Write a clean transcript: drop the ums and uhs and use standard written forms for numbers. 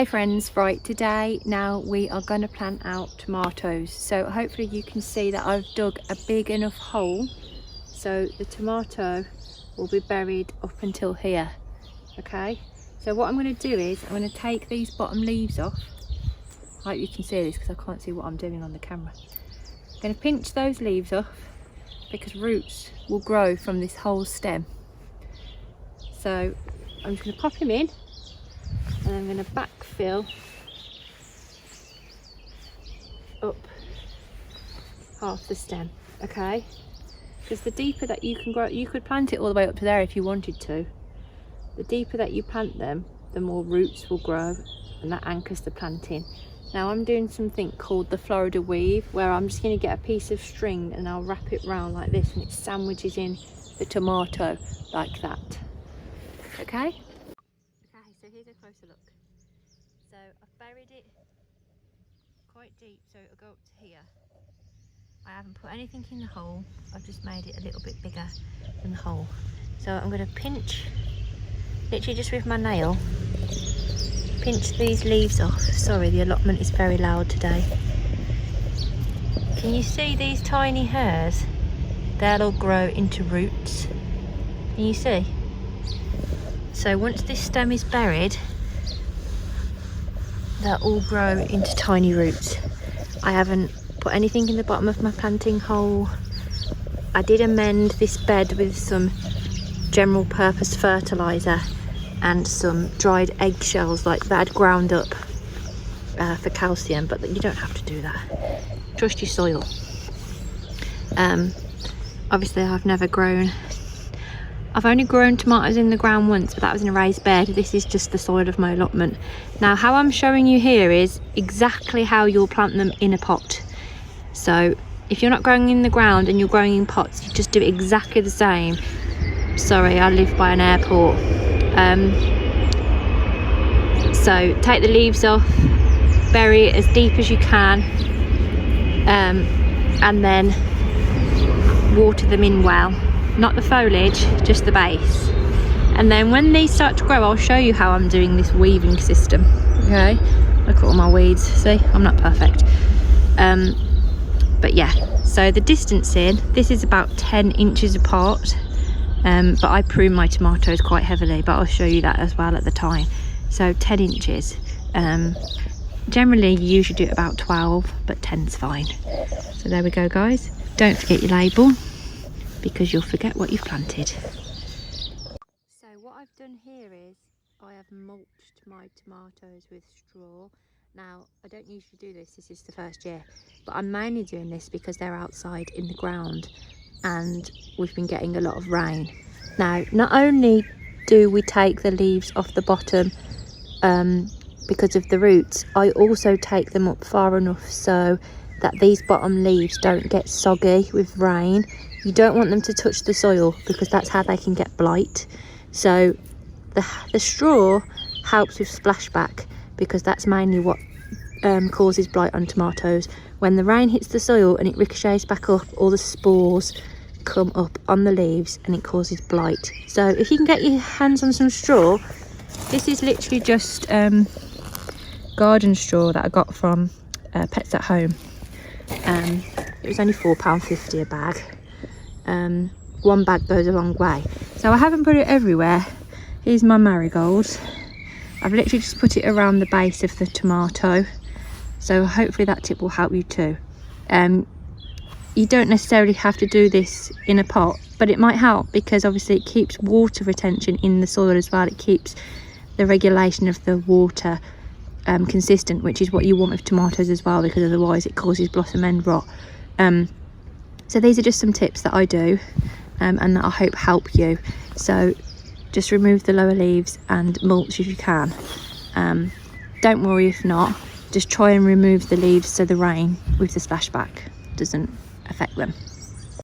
Hey friends, right, today now we are going to plant out tomatoes. So hopefully you can see that I've dug a big enough hole so the tomato will be buried up until here. Okay, so what I'm going to do is I'm going to take these bottom leaves off. I hope you can see this because I can't see what I'm doing on the camera. I'm going to pinch those leaves off because roots will grow from this whole stem. So I'm just going to pop him in and I'm going to backfill up half the stem, okay? Because the deeper that you can grow, you could plant it all the way up to there if you wanted to. The deeper that you plant them, the more roots will grow, and that anchors the planting. Now I'm doing something called the Florida weave, where I'm just going to get a piece of string and I'll wrap it round like this, and it sandwiches in the tomato like that. Okay? Okay, so here's a closer look. So I've buried it quite deep so it'll go up to here. I haven't put anything in the hole, I've just made it a little bit bigger than the hole. So I'm going to pinch, literally just with my nail, pinch these leaves off. Sorry, the allotment is very loud today. Can you see these tiny hairs? They'll all grow into roots. Can you see? So once this stem is buried, they'll all grow into tiny roots. I haven't put anything in the bottom of my planting hole. I did amend this bed with some general purpose fertiliser and some dried eggshells like that I'd ground up for calcium, but you don't have to do that. Trust your soil. Obviously I've only grown tomatoes in the ground once, but that was in a raised bed. This is just the soil of my allotment. Now how I'm showing you here is exactly how you'll plant them in a pot. So if you're not growing in the ground and you're growing in pots, you just do it exactly the same. Sorry, I live by an airport. So take the leaves off, bury it as deep as you can, and then water them in well. Not the foliage, just the base. And then when these start to grow, I'll show you how I'm doing this weaving system. Okay, look at all my weeds. See, I'm not perfect. But yeah, so the distancing, this is about 10 inches apart. But I prune my tomatoes quite heavily, but I'll show you that as well at the time. So 10 inches. Generally you usually do it about 12, but 10's fine. So there we go, guys. Don't forget your label, because you'll forget what you've planted. So what I've done here is I have mulched my tomatoes with straw. Now I don't usually do this is the first year, but I'm mainly doing this because they're outside in the ground and we've been getting a lot of rain. Now not only do we take the leaves off the bottom because of the roots, I also take them up far enough so that these bottom leaves don't get soggy with rain. You don't want them to touch the soil because that's how they can get blight. So the straw helps with splashback, because that's mainly what causes blight on tomatoes. When the rain hits the soil and it ricochets back up, all the spores come up on the leaves and it causes blight. So if you can get your hands on some straw, this is literally just garden straw that I got from Pets at Home. It was only £4.50 a bag. One bag goes a long way. So I haven't put it everywhere. Here's my marigolds. I've literally just put it around the base of the tomato. So hopefully that tip will help you too. You don't necessarily have to do this in a pot, but it might help because obviously it keeps water retention in the soil as well. It keeps the regulation of the water consistent, which is what you want with tomatoes as well, because otherwise it causes blossom end rot. So these are just some tips that I do and that I hope help you. So just remove the lower leaves and mulch if you can. Don't worry if not, just try and remove the leaves so the rain with the splashback doesn't affect them.